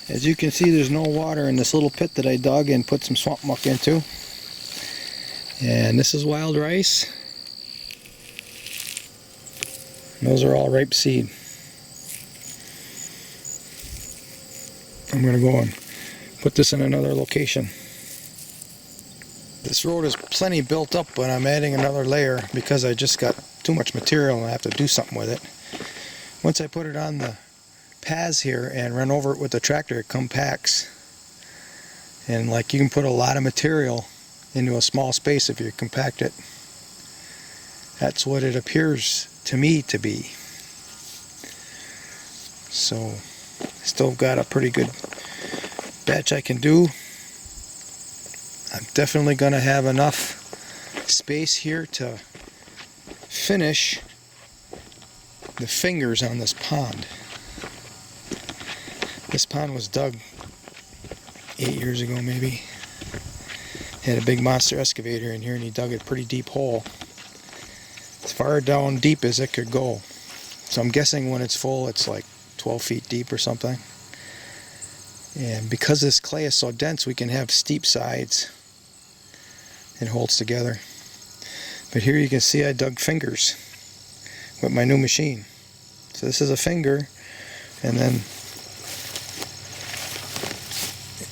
As you can see, there's no water in this little pit that I dug and put some swamp muck into. And this is wild rice. And those are all ripe seed. I'm going to go and put this in another location. This road is plenty built up, but I'm adding another layer because I just got too much material and I have to do something with it. Once I put it on the paths here and run over it with the tractor, it compacts. And like, you can put a lot of material into a small space if you compact it. That's what it appears to me to be. So still got a pretty good batch I can do. I'm definitely going to have enough space here to finish the fingers on this pond. This pond was dug 8 years ago maybe. Had a big monster excavator in here and he dug a pretty deep hole. As far down deep as it could go. So I'm guessing when it's full it's like 12 feet deep or something. And because this clay is so dense, we can have steep sides. It holds together. But here you can see I dug fingers with my new machine. So this is a finger, and then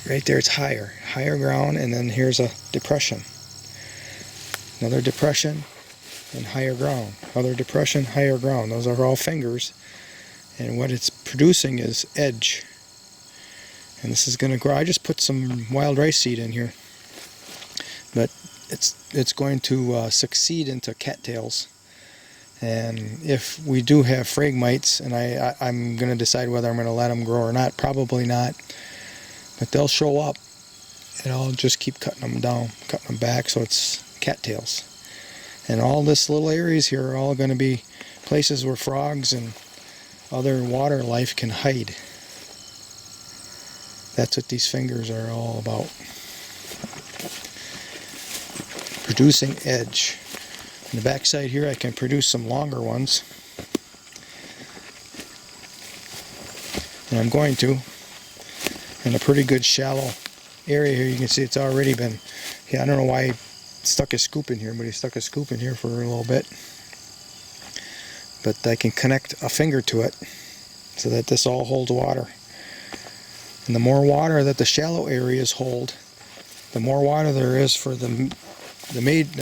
right there it's higher ground, and then here's a depression. Another depression and higher ground. Other depression, higher ground. Those are all fingers. And what it's producing is edge. And this is going to grow. I just put some wild rice seed in here. But it's going to succeed into cattails. And if we do have phragmites, and I'm going to decide whether I'm going to let them grow or not, probably not. But they'll show up, and I'll just keep cutting them down, cutting them back, so it's cattails. And all this little areas here are all going to be places where frogs and other water life can hide. That's what these fingers are all about. Producing edge. On the back side here I can produce some longer ones. And I'm going to. In a pretty good shallow area here, you can see it's already been, I don't know why he stuck a scoop in here, but he stuck a scoop in here for a little bit. But I can connect a finger to it so that this all holds water. And the more water that the shallow areas hold, the more water there is for the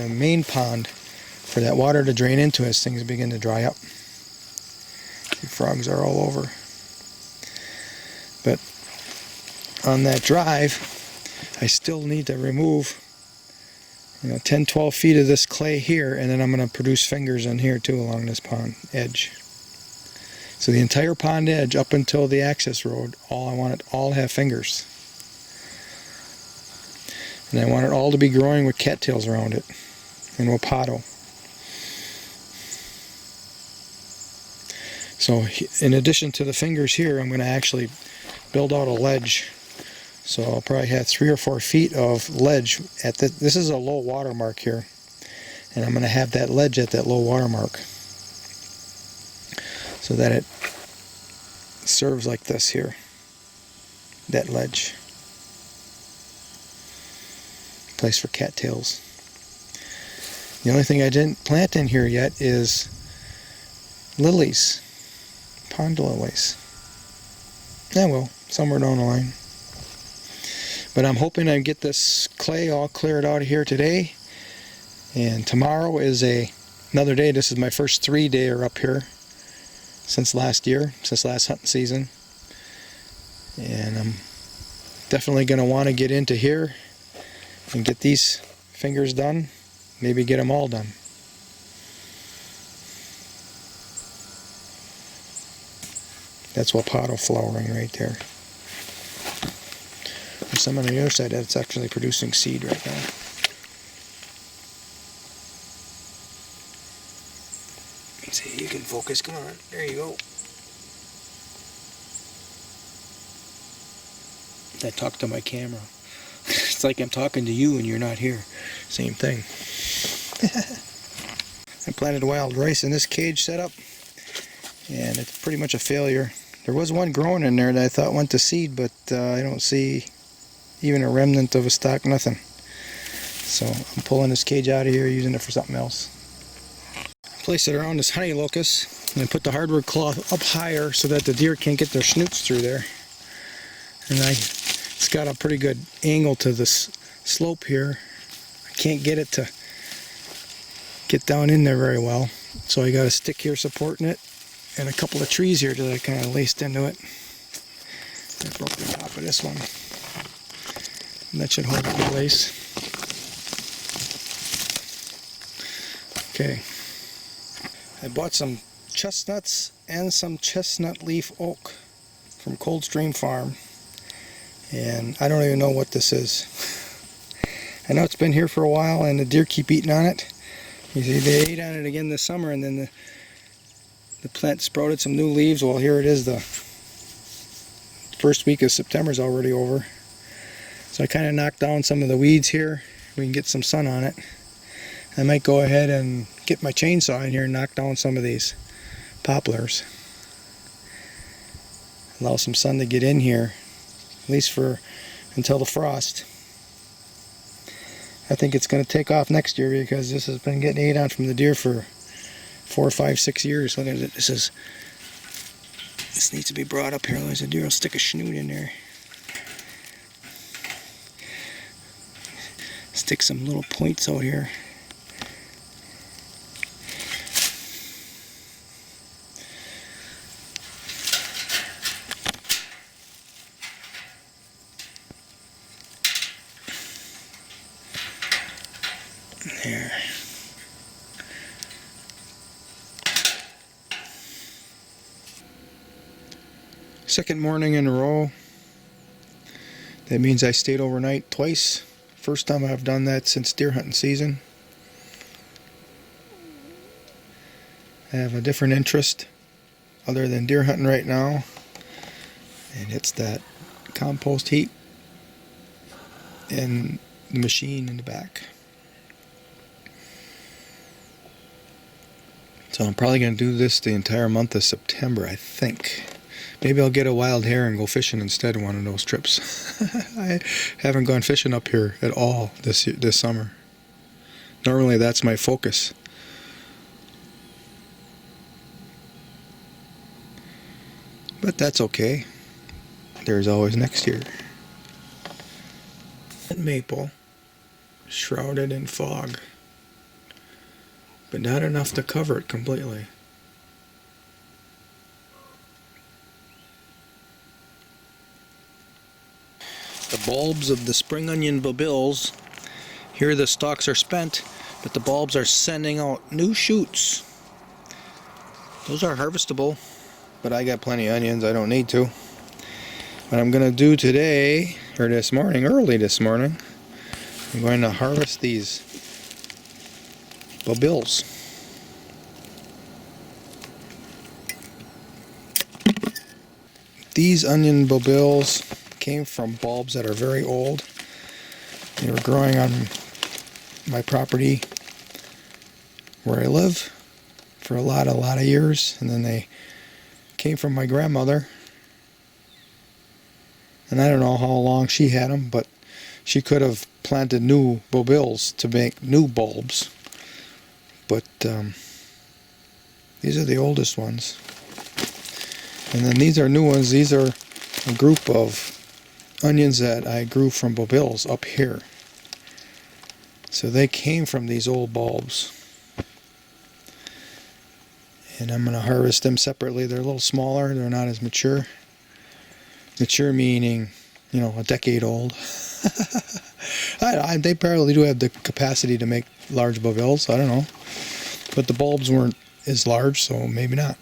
main pond for that water to drain into as things begin to dry up. See, frogs are all over. But on that drive, I still need to remove 10-12 feet of this clay here, and then I'm going to produce fingers in here too along this pond edge. So the entire pond edge up until the access road, I want it all to have fingers. And I want it all to be growing with cattails around it and wapato. So in addition to the fingers here, I'm going to actually build out a ledge. So I'll probably have 3 or 4 feet of ledge at this is a low water mark here, and I'm going to have that ledge at that low water mark so that it serves like this here, that ledge, place for cattails. The only thing I didn't plant in here yet is lilies, pond lilies. Yeah, well, somewhere down the line. But I'm hoping I get this clay all cleared out of here today. And tomorrow is another day. This is my first 3-dayer up here since last year, since last hunting season. And I'm definitely going to want to get into here and get these fingers done. Maybe get them all done. That's wapato flowering right there. There's some on the other side that's actually producing seed right now. See, you can focus. Come on, there you go. I talk to my camera. It's like I'm talking to you and you're not here. Same thing. I planted wild rice in this cage setup, and it's pretty much a failure. There was one growing in there that I thought went to seed, but I don't see even a remnant of a stalk, nothing. So I'm pulling this cage out of here, using it for something else. Place it around this honey locust and put the hardwood cloth up higher so that the deer can't get their snoots through there. And it's got a pretty good angle to this slope here. I can't get it to get down in there very well, so I got a stick here supporting it and a couple of trees here that I kind of laced into it. I broke the top of this one, and that should hold it in place. Okay, I bought some chestnuts and some chestnut leaf oak from Coldstream Farm, and I don't even know what this is. I know it's been here for a while and the deer keep eating on it. You see, they ate on it again this summer, and then the plant sprouted some new leaves. Well, here it is. The first week of September is already over. So I kind of knocked down some of the weeds here. We can get some sun on it. I might go ahead and get my chainsaw in here and knock down some of these poplars. Allow some sun to get in here, at least until the frost. I think it's going to take off next year because this has been getting ate on from the deer for 4, 5, 6 years. Look at it. This needs to be brought up here, otherwise the deer will stick a snoot in there. Stick some little points out here. There. Second morning in a row. That means I stayed overnight twice. First time I've done that since deer hunting season. I have a different interest other than deer hunting right now, and it's that compost heat and the machine in the back. So I'm probably going to do this the entire month of September, I think. Maybe I'll get a wild hare and go fishing instead of one of those trips. I haven't gone fishing up here at all this summer. Normally that's my focus. But that's okay. There's always next year. Maple, shrouded in fog, but not enough to cover it completely. The bulbs of the spring onion bulbils, here the stalks are spent, but the bulbs are sending out new shoots. Those are harvestable, but I got plenty of onions, I don't need to. What I'm going to do today, or this morning, early this morning, I'm going to harvest these bulbils. These onion bulbils came from bulbs that are very old. They were growing on my property where I live for a lot of years, and then they came from my grandmother. And I don't know how long she had them, but she could have planted new bulbils to make new bulbs. But these are the oldest ones. And then these are new ones. These are a group of onions that I grew from bulbils up here. So they came from these old bulbs. And I'm going to harvest them separately. They're a little smaller. They're not as mature. Mature meaning, a decade old. They probably do have the capacity to make large bulbils. I don't know. But the bulbs weren't as large, so maybe not.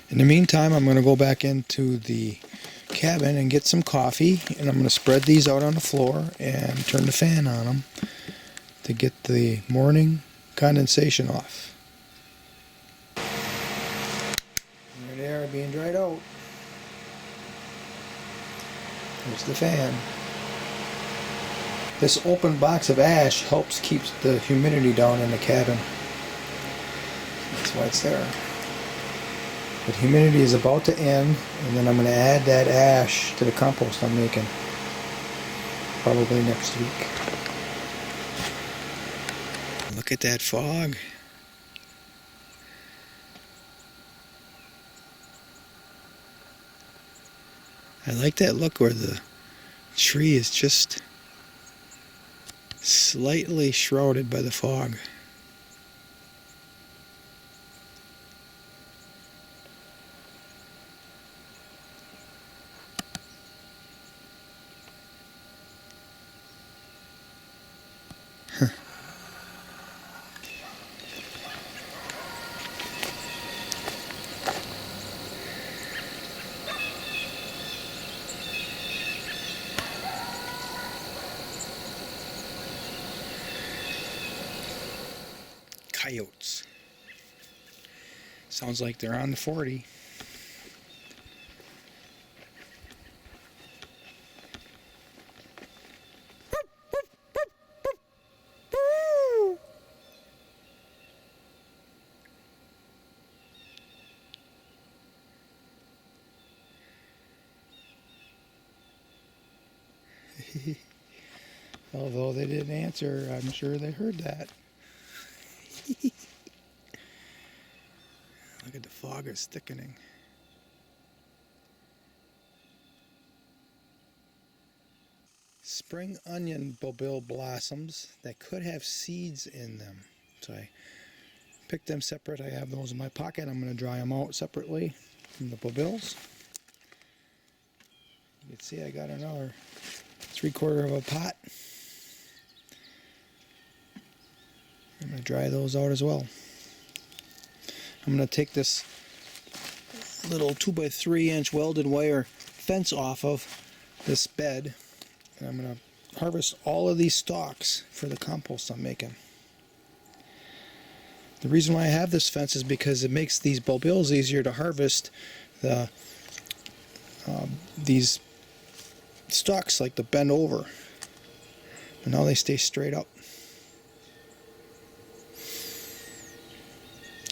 In the meantime, I'm going to go back into the cabin and get some coffee, and I'm going to spread these out on the floor and turn the fan on them to get the morning condensation off. There they are, being dried out. There's the fan. This open box of ash helps keep the humidity down in the cabin. That's why it's there. But humidity is about to end, and then I'm going to add that ash to the compost I'm making. Probably next week. Look at that fog. I like that look where the tree is just slightly shrouded by the fog. Coyotes. Sounds like they're on the 40. Although they didn't answer, I'm sure they heard that. Look at the fog is thickening. Spring onion bulbil blossoms that could have seeds in them. So I picked them separate. I have those in my pocket. I'm going to dry them out separately from the bulbils. You can see I got another 3/4 of a pot. I'm going to dry those out as well. I'm going to take this little 2x3 inch welded wire fence off of this bed, and I'm going to harvest all of these stalks for the compost I'm making. The reason why I have this fence is because it makes these bulbils easier to harvest. These stalks like to bend over, but now they stay straight up.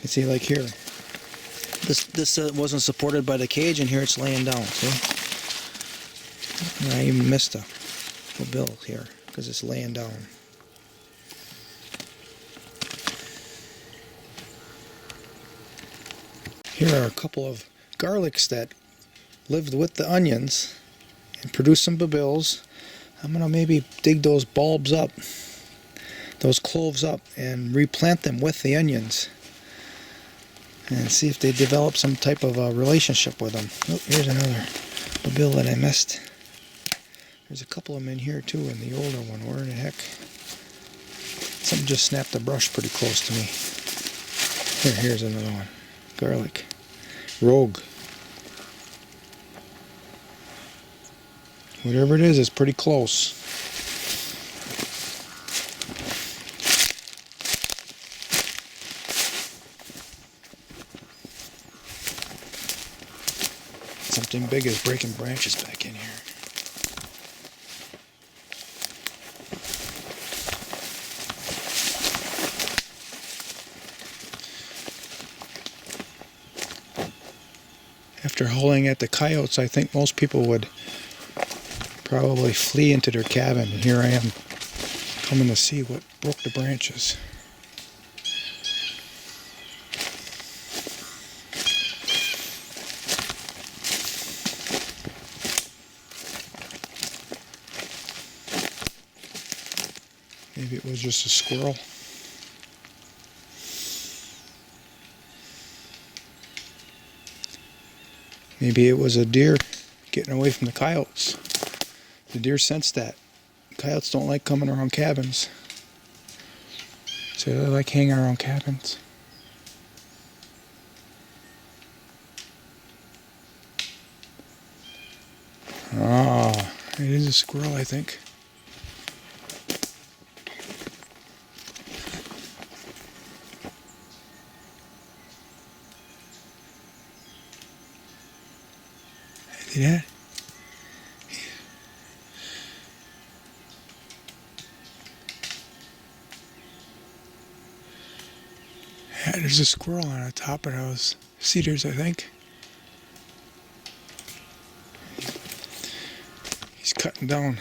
You see, like here, this wasn't supported by the cage, and here it's laying down. See, and I even missed a bulbil here because it's laying down. Here are a couple of garlics that lived with the onions and produced some bulbils. I'm gonna maybe dig those bulbs up, those cloves up, and replant them with the onions and see if they develop some type of a relationship with them. Oh, here's another bulbil that I missed. There's a couple of them in here too, in the older one. Where the heck? Something just snapped the brush pretty close to me. Here's another one. Garlic. Rogue. Whatever it is, it's pretty close. Something big is breaking branches back in here. After hauling at the coyotes, I think most people would probably flee into their cabin, and here I am coming to see what broke the branches. Maybe it was just a squirrel. Maybe it was a deer getting away from the coyotes. The deer sensed that. Coyotes don't like coming around cabins. So they like hanging around cabins. Ah, it is a squirrel, I think. See that? Yeah, there's a squirrel on the top of those cedars, I think. He's cutting down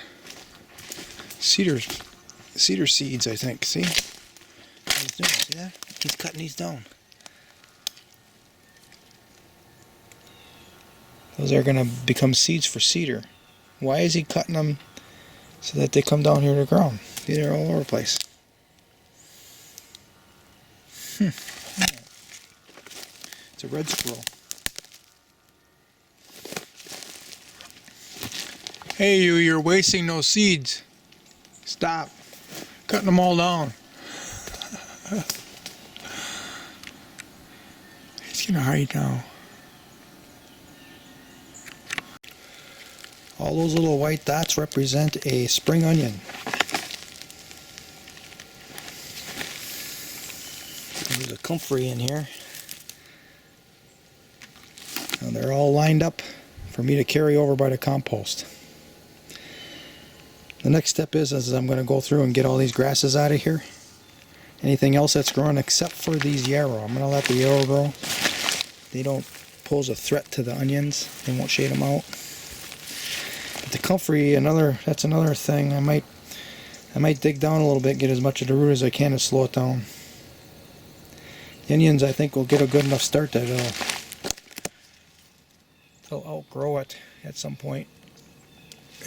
cedar seeds, I think. See? He's doing, see that? He's cutting these down. Those are going to become seeds for cedar. Why is he cutting them so that they come down here to the ground? They're all over the place. It's a red squirrel. Hey you, you're wasting those seeds. Stop. Cutting them all down. He's gonna hide now. All those little white dots represent a spring onion. There's a comfrey in here. Now they're all lined up for me to carry over by the compost. The next step is I'm going to go through and get all these grasses out of here. Anything else that's growing except for these yarrow. I'm going to let the yarrow grow. They don't pose a threat to the onions. They won't shade them out. But the comfrey, that's another thing. I might dig down a little bit, get as much of the root as I can to slow it down. The onions, I think, will get a good enough start that they'll outgrow it at some point.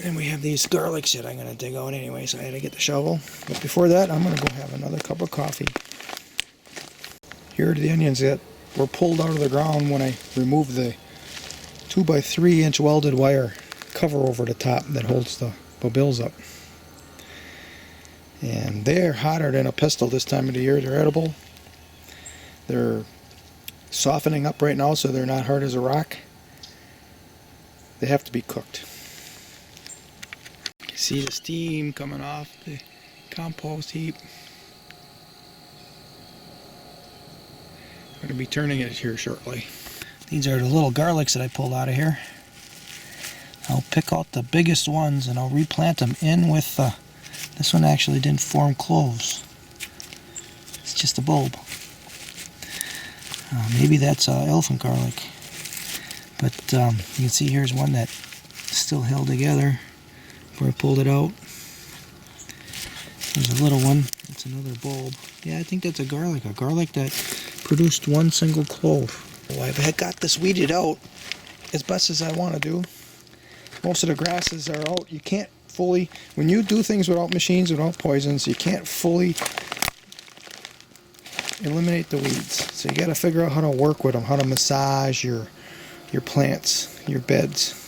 And we have these garlics that I'm going to dig out anyway, so I had to get the shovel. But before that, I'm going to go have another cup of coffee. Here are the onions that were pulled out of the ground when I removed the 2x3 inch welded wire cover over the top that holds the bulbils up. And they're hotter than a pistol this time of the year. They're edible. They're softening up right now, so they're not hard as a rock. They have to be cooked. See the steam coming off the compost heap. I'm going to be turning it here shortly. These are the little garlics that I pulled out of here. I'll pick out the biggest ones and I'll replant them in with this one actually didn't form cloves. It's just a bulb. Maybe that's elephant garlic. But you can see here's one that still held together where I pulled it out. There's a little one. That's another bulb. Yeah, I think that's a garlic that produced one single clove. Well, I've got this weeded out as best as I want to do. Most of the grasses are out. You can't fully, when you do things without machines, without poisons, you can't fully eliminate the weeds. So you got to figure out how to work with them, how to massage your plants, your beds.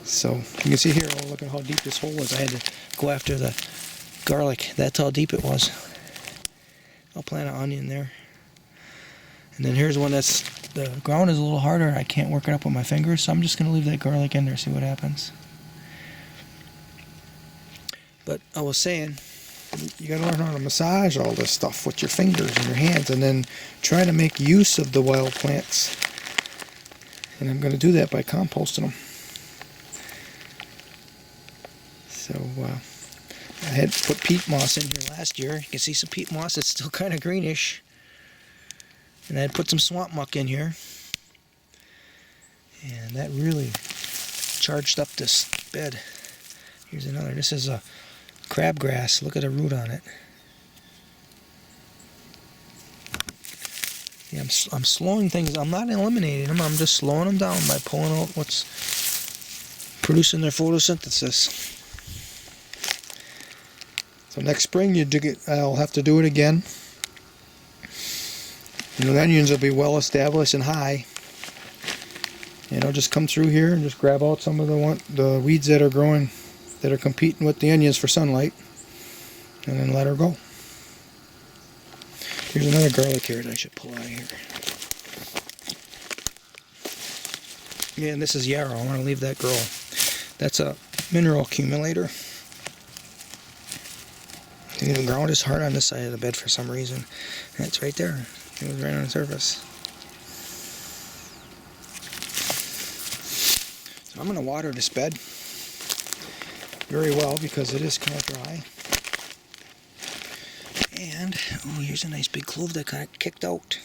So you can see here, oh, look at how deep this hole is. I had to go after the garlic. That's how deep it was. I'll plant an onion there. And then here's one that's, the ground is a little harder. I can't work it up with my fingers, so I'm just going to leave that garlic in there, see what happens. But I was saying, you got to learn how to massage all this stuff with your fingers and your hands, and then try to make use of the wild plants. And I'm going to do that by composting them. So I had put peat moss in here last year. You can see some peat moss. It's still kind of greenish. And I had put some swamp muck in here. And that really charged up this bed. Here's another. This is a crabgrass. Look at the root on it. Yeah, I'm slowing things. I'm not eliminating them. I'm just slowing them down by pulling out what's producing their photosynthesis. So next spring I'll have to do it again. The onions will be well established and high. And I'll just come through here and just grab out some of the weeds that are growing, that are competing with the onions for sunlight, and then let her go. Here's another garlic here that I should pull out of here. Yeah, and this is yarrow. I want to leave that grow. That's a mineral accumulator. The ground is hard on this side of the bed for some reason. And it's right there. It was right on the surface. So I'm going to water this bed very well because it is kind of dry. And, oh, here's a nice big clove that kind of kicked out.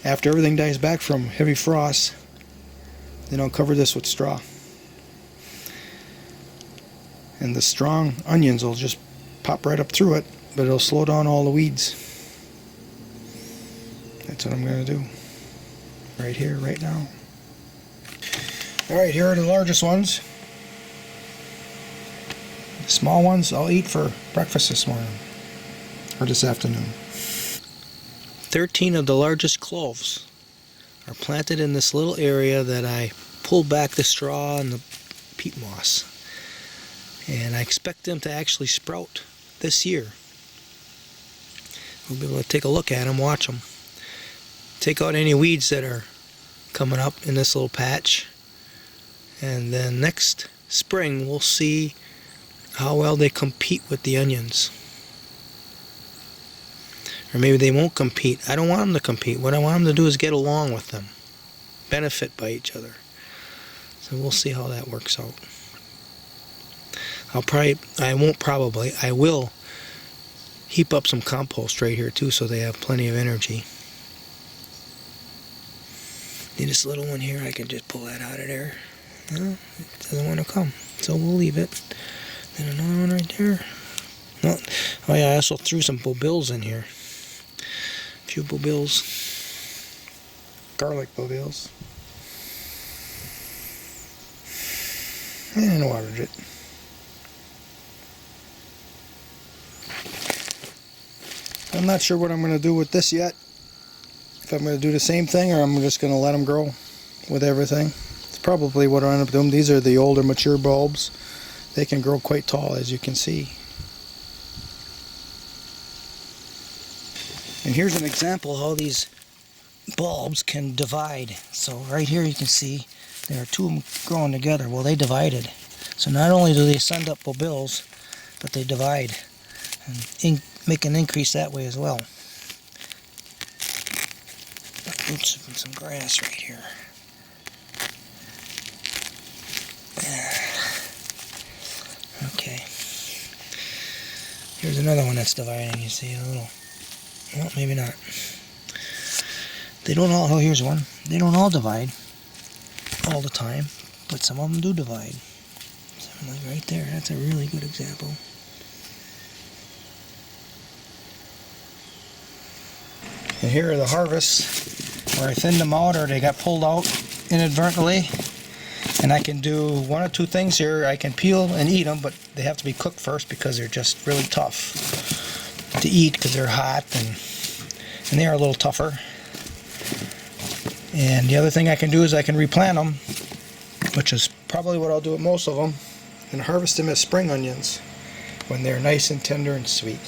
After everything dies back from heavy frost, then I'll cover this with straw. And the strong onions will just pop right up through it, but it'll slow down all the weeds. That's what I'm going to do. Right here, right now. Alright, here are the largest ones. The small ones I'll eat for breakfast this morning. Or this afternoon. 13 of the largest cloves are planted in this little area that I pulled back the straw and the peat moss. And I expect them to actually sprout this year. We'll be able to take a look at them, watch them. Take out any weeds that are coming up in this little patch. And then next spring we'll see how well they compete with the onions. Or maybe they won't compete. I don't want them to compete. What I want them to do is get along with them. Benefit by each other. So we'll see how that works out. I will heap up some compost right here too so they have plenty of energy. And this little one here, I can just pull that out of there. No, it doesn't want to come. So we'll leave it. Then another one right there. No. Oh yeah, I also threw some bulbils in here. A few bulbils. Garlic bulbils. And watered it. I'm not sure what I'm going to do with this yet. If I'm going to do the same thing or I'm just going to let them grow with everything. It's probably what I'll end up doing. These are the older mature bulbs. They can grow quite tall, as you can see. And here's an example how these bulbs can divide. So right here you can see there are two of them growing together. Well, they divided. So not only do they send up bulbils, but they divide and make an increase that way as well. Roots of some grass right here. Okay. Here's another one that's dividing. You see a little. Well, maybe not. They don't all. Oh, here's one. They don't all divide all the time, but some of them do divide. So, like right there. That's a really good example. And here are the harvests where I thinned them out or they got pulled out inadvertently. And I can do one or two things here. I can peel and eat them, but they have to be cooked first because they're just really tough to eat because they're hot and they are a little tougher. And the other thing I can do is I can replant them, which is probably what I'll do with most of them, and harvest them as spring onions when they're nice and tender and sweet.